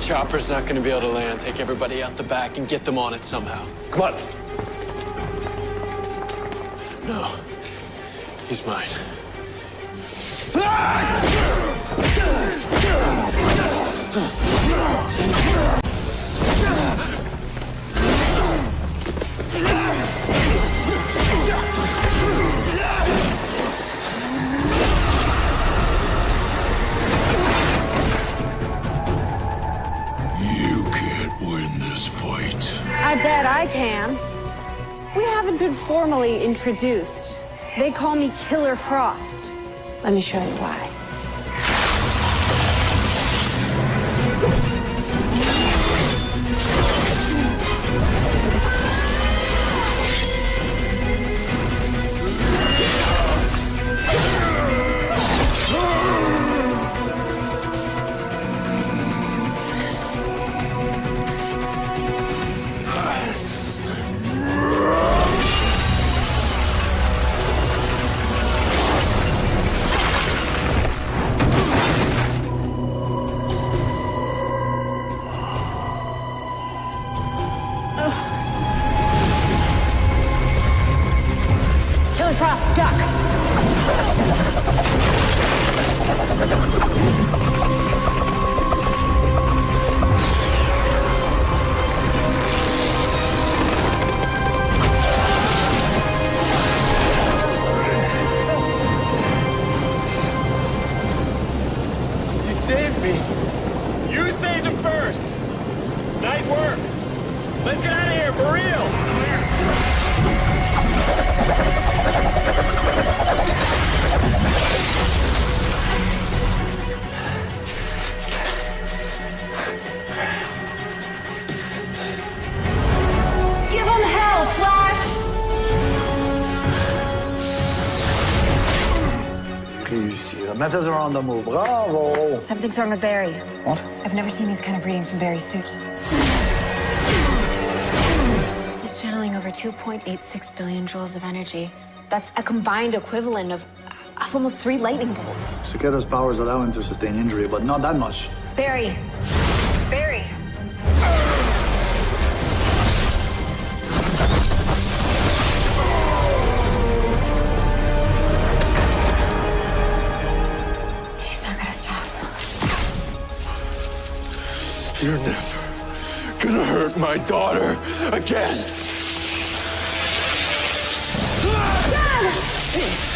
chopper's not gonna be able to land. Take everybody out the back and get them on it somehow. Come on. No. He's mine. You can't win this fight. I bet I can. We haven't been formally introduced. They call me Killer Frost. Let me show you why. Killer Frost, duck! You saved me. You saved him first. Nice work. Let's get out of here, for real. Give them hell, Flash! Réussir. Mettez her on the move. Bravo! Something's wrong with Barry. What? I've never seen these kind of readings from Barry's suit. He's channeling over 2.86 billion joules of energy. That's a combined equivalent of almost 3 lightning bolts. Cicada's powers allow him to sustain injury, but not that much. Barry. Barry. He's not gonna stop. You're never gonna hurt my daughter again. Dad!